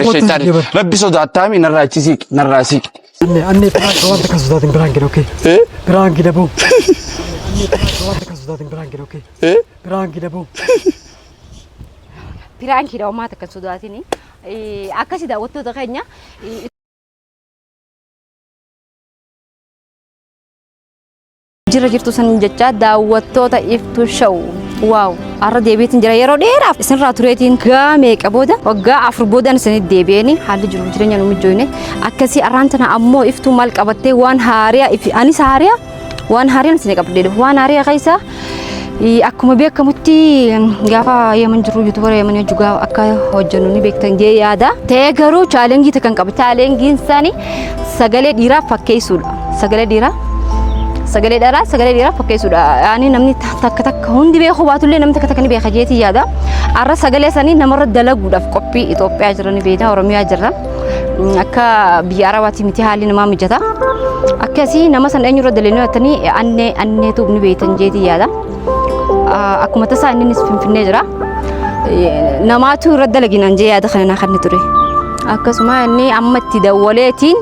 الشيطان ربي صدات تامي نراسيك نراسيك أني وانت كسودات برانكي أوكي برانكي دبو وانت كسودات برانكي أوكي برانكي دبو Piraanki dha uummata kan sodaatini akkasi daawwattoota keenya jira jirtu san jecha daawwattoota iftu show waaw arra deebiitiin jira yeroo dheeraaf isinirraa tureetiin meeqa booda waggaa 4 boodaan isinitti deebi'anii haalli jiru jireenya nu mijoone akkasii arraan tana ammoo iftu maal qabattee waan haariyaa anis haariyaa waan haariyaan isin qabdee waan haariyaa keessa akkuma beekamutti gaafa Yemen jiru yuutuubara Yemen juga akka hojjennu ni beektan jee yaada ta'ee garuu chaalenjii takkan qaba chaalenjiin isaanii sagalee dhiiraa fakkeessuudha sagalee dhiiraa fakkeessuudha yaani namni takka hundi beeku baatullee namni takka ni beeka jeetii yaada arra sagalee isaanii namarra dalaguudhaaf qophii Itoophiyaa jiran beena Oromiyaa jiran akka biyya Arabaatti miti haalli namaa mijata akkasii nama san eenyurra daleenuu yattanii anneetuuf ni beektan jeetii yaada akkuma tasaa innis finfinnee jira namaatu irra dalaginan jee yaada kana kan ture akkasuma inni amma itti dawwaleetiin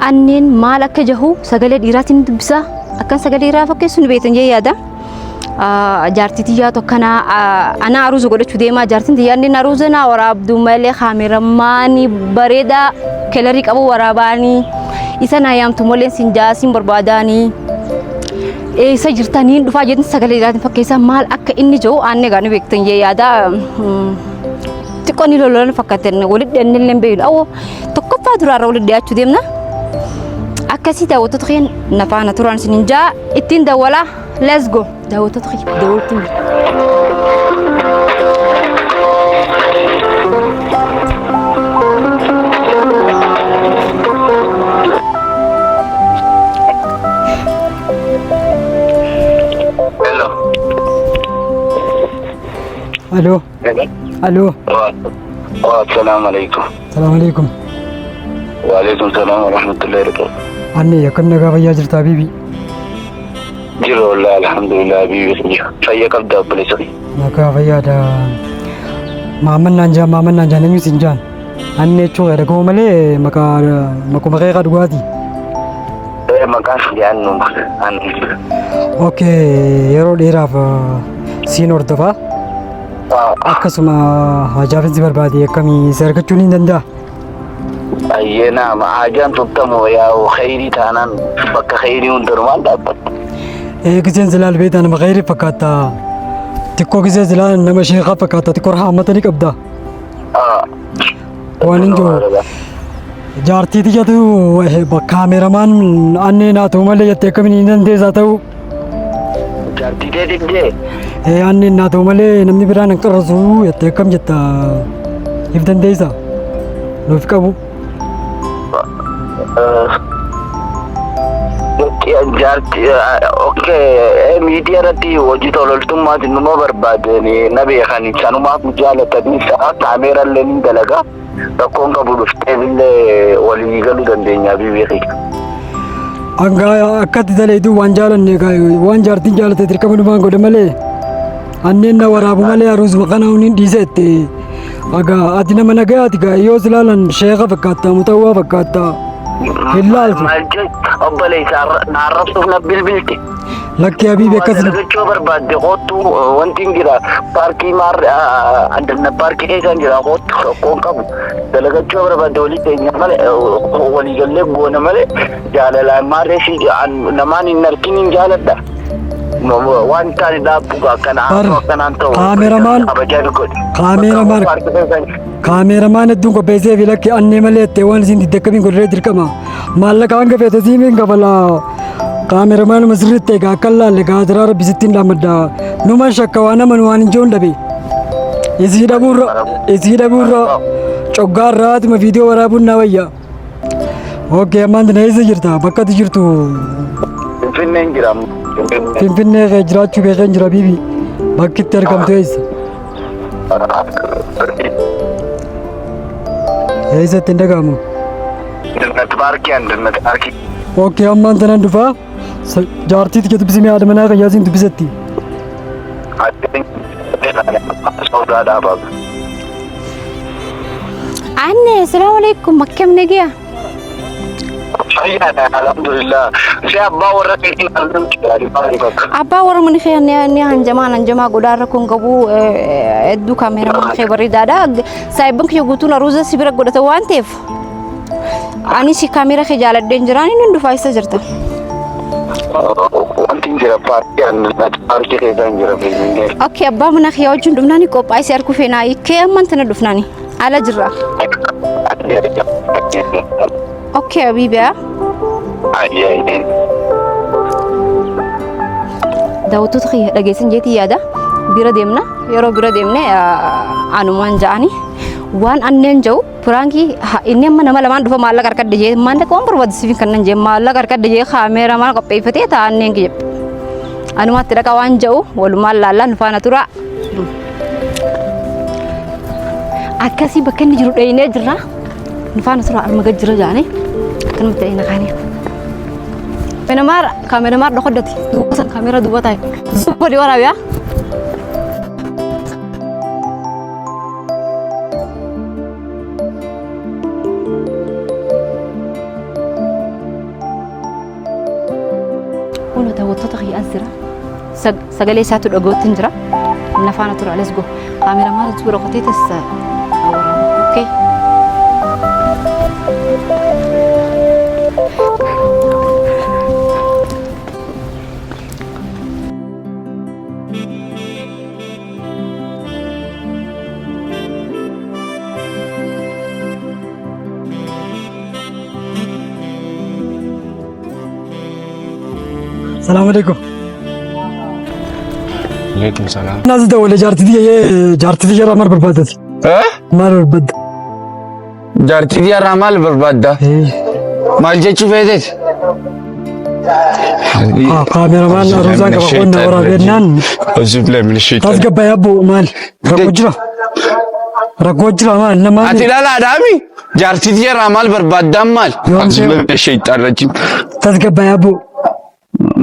anneen maal akka jahu sagalee dhiiraatiin dubbisa akkan sagalee dhiiraa fakkeessu ni beektan jee yaada jaartitii yaa tokkana ana aruuza godhachuu deemaa jaartiin tiyyaanni aruuza na waraabdu malee kaameraamaanii bareeda kelarii qabu waraabaanii isa na yaamtu malee sinjaasin barbaadaanii isa jirtaniin dhufaa jedhin sagalee dhiiraatiin fakkeessaa maal akka inni jiru aanne gaanii beektan jee yaada xiqqoonni lolan fakkaatan walitti dhiyannillee beeynu awwo tokkoffaa duraarra walitti dhiyaachuu deemna akkasii daawwattoota keen nafaana turaan isinin jaa ittiin dawwalaa let's go daawwattoota kee daawwattiin ألو ألو السلام عليكم السلام عليكم وعليكم السلام ورحمة الله وبركاته أني كم نجا فيا جرت حبيبي جرو والله الحمد لله حبيبي فيك أبدأ بلسري نجا فيا دا ما من نانجا نمي سنجان أني شو غير كم ملء مكو مكاي كدواتي مكان جانو أوكي يرو ديراف سينور دفا akkasuma hajaafinsi barbaade akkamii isa argachuu ni danda'a? Ayyena hajaan tuttamu yaa khayrii taanaan bakka khayrii hundumaan dhaabbata. Giseen zilaal beektaa nama khayrii fakkaata. Xiqqoo gisee zilaal nama sheekaa fakkaata. Xiqqoo raamata ni qabda. Waan hin jiru. Jaartii tiyyatu kaameramaan anneen haa ta'u malee jettee akkamiin hin dandeessaa ta'u? Jaartii deedibdee? Anneen haa ta'u malee namni biraan hin qarrasu jettee akkam jetta if dandeessaa? Nuuf qabu. Miidiyaa irratti hojii tololtummaatiin numa barbaadani na beekan sanumaaf jaalatanii kaameeraallee ni dalagaa rakkoon qabu dhuftee illee walii galuu dandeenya beeki. Angaa akkatti daleetu waan jaalanne waan jaartiin jaalate dirqama dhumaan godhe malee anneen na waraabu malee aruusuma kana huniin dhiiseette agaa ati nama nagayaati gaa yoo silaalan sheeka fakkaata mutawwaa fakkaata hin laaltu. Obboleessaa naarrabsuuf na bilbilti. Lakkee habiibi akkasuma. Dalagachuu barbaadde kootu wanti hin jira paarkii addana paarkii keessaan jira kootu rakkoon qabu dalagachuu barbaadde walii teenya malee waliigallee goona malee jaalalaan maarree namaan hin argin hin jaaladha. Waan taane dhaabbu akkanaan ta'u kaameramaan hedduun qopheessee fi lakkee annee malee ettee waan isin diddakamiin godhee dirqama maallaqa hanga feete siimiin kafalaa kaameramaan masirritti egaa akka laalle gaatiraa rabbisittiin dhaammadda numan shakka waan naman waan hin jiruun dhabe isii dhabuurra coggaarraatuma viidiyoo waraabuun naa wayya ookee ammaan tana eessa jirta bakka ati jirtu Finfinneen jira. Finfinnee kee jiraachuu beekeen jira biibi bakkitti argamtu eessa? Eessatti hin dhaga'amu? Andinnat paarkii. Ookee ammaan tanaan dhufaa jaartiiti kee dubbisee haadha manaa kan yaasiin dubbisatti. Anne, assalamu alaikum. Makkam nagiya. Alhamdulillah. Saya bawa rakyat Abba warra mani khiyaan ni hanjamaa godaarra kun qabu hedduu kaameeramaan kee bareedaadha. Saayibban kiyya guutuun aruuza sibira godhata waan ta'eef ani si kaameera kee jaaladheen jiraan inni dhufaa isa jirta. Wanti jira paarkii keessaan jira beeknee. Okay, abbaa mana kiyyaa wajjin dhufnaani qophaa'isee harkuu feenaa ikkee amman tana dhufnaani ala jirra. Okay, Abiba. Daawwattoota kiyya dhageessan jeetii yaada bira deemna yeroo bira deemne anumaan ja'ani waan anneen ja'u piraangii inni amma nama lamaan dhufa maallaqa harkadde jee maallaqa waan barbaadisiif kannan jee maallaqa harkadde jee kaameera maan qopheeffatee taa'anneen kiyya anumaatti dhaqa waan ja'u walumaan laallaan nufaana tura akkasii bakka inni jiru dhayinee jirra nufaana tura arma gad jira jaane akkanumatti dhayina kaanii. Kamera dokodati. Dubasan kamera dubatai. Super di warab ya. Una tahu tu tak azra. Segala satu dogotin jera. Nafana tu let's go. Kamera mana tu berokati tes. Okay. السلام عليكم. عليكم السلام. نازل دولة جارتي دي جرى مر بربادة. مر بربادة. جارتي دي رامال بربادة. مال جيتشو فيدت. كاميرا مان روزان كبقونا ورا بيرنان. أعوذ بالله من الشيطان. تاسقب يا أبو مال. رقوجرا مال نما. أتي لا دامي. جارتي دي رامال بربادة مال. أعوذ بالله من الشيطان الرجيم. تاسقب يا أبو.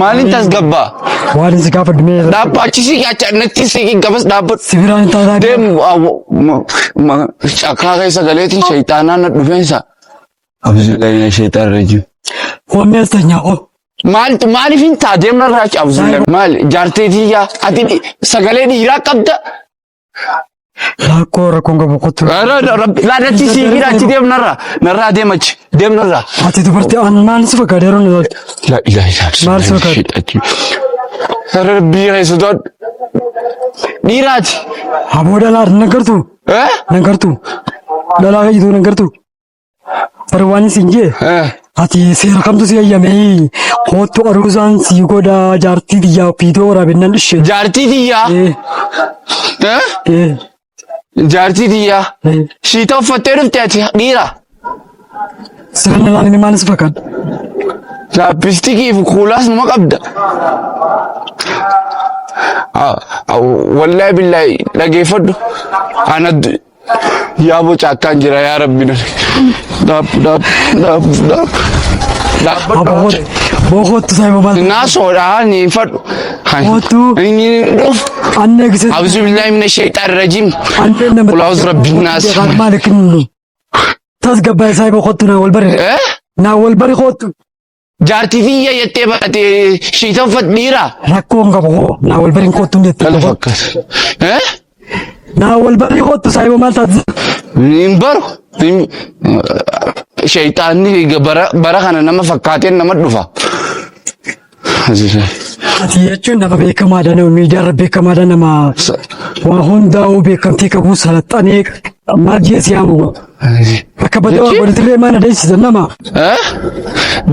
Maalin tasgabba? Waan si gaafa dhimee. Dhaabbachisi natti si gabas dhaabbat. Sibiraan taataa. Deemu cakkaa keessa galeetiin shayitaanaan na dhufeensa. Abdullahi shaytaan rajim. Wammeessa nyaa'o. Maaliif hin taa deemna raachi Abdullahi. Maal jaarteetii yaa ati sagalee dhiiraa qabda. Rakkoo rakkoon qabu qottu. Laadatti si hidha achi narraa deemachi deemnarraa. Ati dubartii aan maal si fakkaate yeroo inni La ilaha illallah. Maal si fakkaate? Rabbii keessatti dhiiraati. Aboo dhalaa nagartu. Nagartu. Dhalaa fayyadu nagartu. Farwaan siin jee. Ati seera kamtu si ayyamee kootu aruusaan si godha jaartii biyyaa fiitoo waraabinnan ishee. Jaartii biyyaa. Jaartii biyyaa. Shiita uffattee dhufte ati dhiira. Sirna laalini maal si fakkaata? Laapistikii fi kuulaas numa qabda. Wallahi billahi dhageeffadhu. Ana yaa boca akkaan jira yaa rabbi. Boqotu saayiba maal? Naasoodhaa ni fadhu. Boqotu. Inni dhuf. Annee gisee. Abzu billahi mina shaytaan rajim. Annee nama. Kulaawus rabbi naas. Maal kinnu? Tasgabaa saayiba qottu naa wal bari. Naa wal bari qottu. Jaartii biyya jettee baatee shiita uffat dhiira. Rakkoon qabu naa wal bari qottu jettee. Kala fakkaata. Naa wal bari qottu saayiba maal taati? Hin baru. Shaytaanni bara kana nama fakkaateen nama dhufa. Ati jechuun nama beekamaadha nama miidiyaarra beekamaadha nama waa hundaa'uu beekamtii qabu salaxanee maal jeesi yaamu akka badaa godhatirree maal adeemsisan nama.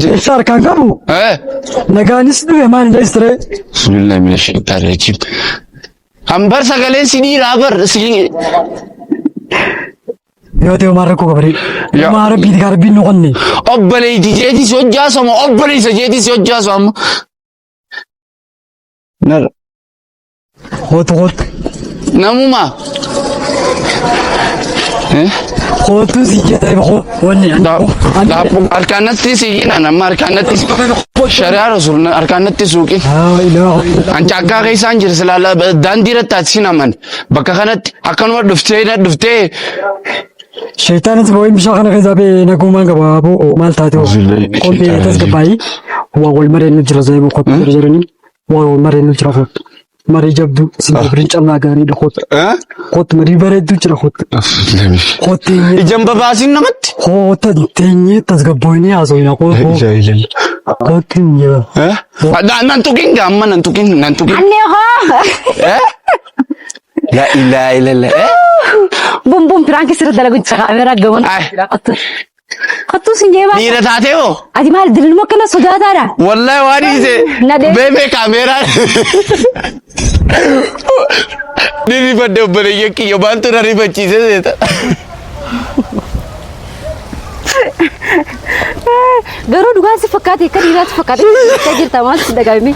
Jecha harkaan qabu. Nagaanis dhufe maal adeemsisiree. Bismillah mina shaytaan rajim. Hambar sagaleen si dhiiraa bar si. Yoo ta'u maal rakkoo qabari. Maal rabbiiti kaa rabbiin noqonne. Obboleeyti jeetis hojjaasamu obboleessa jeetis hojjaasamu. Nara. Kootu. Namuma. Kootu si jedhee wanni. Harkaanatti si nama harkaanatti shari'a rasul harkaanatti suuqi. Ancaakkaa keessaan jira silaala daandii irratti ati sinaman bakka kanatti akkanuma dhuftee Shaytaanis boo'in bishaan kana keessaa bee nagumaan qaba boo maal taate qophii tasgabbaa'ii waa wal mareen nu jira zayiboo kottu jira jiranii waa wal mareen nu jira kottu marii jabduu simbiriin callaa gaariidha kottu kottu marii bareedduu jira kottu kottu ijaan babaasin namatti kottu teenyee tasgabboo'inii haasawina kottu nan tuqin gaamma nan tuqin Anne ho. la ilaha illallah Bum bum prank sirra dalagu jira kamera gawan. Kottu sinjeba. dhiira taatee hoo Ati maal dililmoo kana sodaataadha? wallahi waan hiise Nadee. beebee kaameeraa ni rifadde obboleeyya kiyya maaltu na rifachiise seeta Garuu dhugaan si fakkaate akka dhiiraatti fakkaate akka jirta maal si dagaame?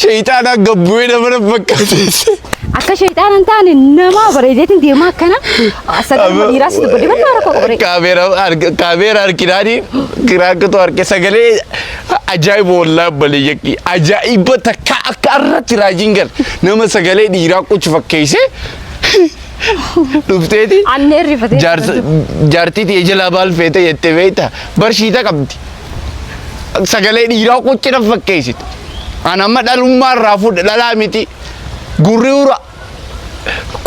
shayitaanaa gabbu'ee nama na fakkaateesse Akka shayxaan hin taane nama bareedeetiin deemaa akkana sagaluma dhiiraa si dubbadde bal'aa rakkoo qabare. kaameeraa harkinaanii kiraakatu harke sagalee ajaa'iba wallahi obboleeyya kiyya ajaa'iba takka akka irratti raajiin gar nama sagalee dhiiraa qucu fakkeesse dhufteeti Anneen rifatee. jaartii ta'e jalaa baal feete jettee beekta barshiita qabdi sagalee dhiiraa qucci na fakkeessite an amma dhalummaa irraa fuudhe dhalaa miti gurri ura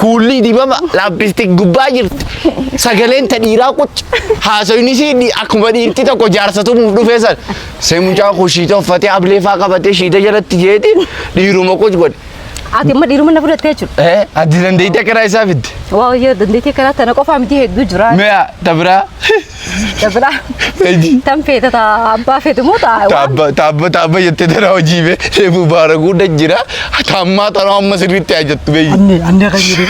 kuulli dibama laappistik gubbaa jirti sagaleen ta dhiiraa qucci haasawni si akkuma dhiirti tokko jaarsatu muuf dhufee san seemucaa kushiita uffatee ableefaa qabatee shiita jalatti jeeti dhiiruma qucci godhe Ati amma dhiiruma na fudhattee jechuudha. ati dandeettii akkanaa isaa fidde Waa yoo dandeettii kanaa tana qofaa miti hedduu jira. mi'a tabraa Dabala. Eji. Tan feeta taa abbaa feetu moo taa? taabba jettee tana hojii bee reefu baaraguu jira taammaa tanaa amma sirriitti ajattu beeyyi annee kan jiru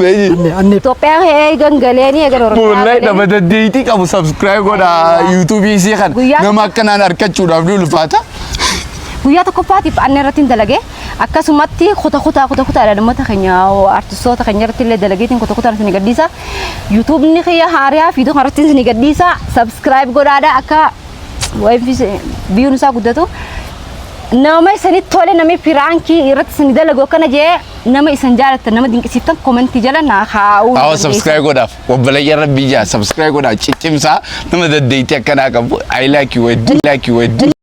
beeyyi annee Itoophiyaa gangaleeni eegan Oromoo. Wallahi nama dandeettii qabu subscribe godha yuutuubii isii kana Guyyaa- nama akkanaan argachuudhaaf ni ulfaata. Guyyaa tokkoffaatiif annee irratti hin dalage akkasumatti kutaadhaan uummata keenya artistoota keenya irratti illee dalageetiin kutaan isin gadhiisa. Yuutuubni kiyya haariyaa fiiduu irratti isin gadhiisa. Subscribe godhaadha akka biyyoon isaa guddatu. Nama isanitti tole namni piraankii irratti isin dalagu akkana jee nama isin jaalatan nama dinqisiiftan komentii jala naa kaa'uu. Awa subscribe godhaaf obboleeyya rabbii jaa subscribe godhaa ciccimsaa nama dandeettii akkanaa qabu I like you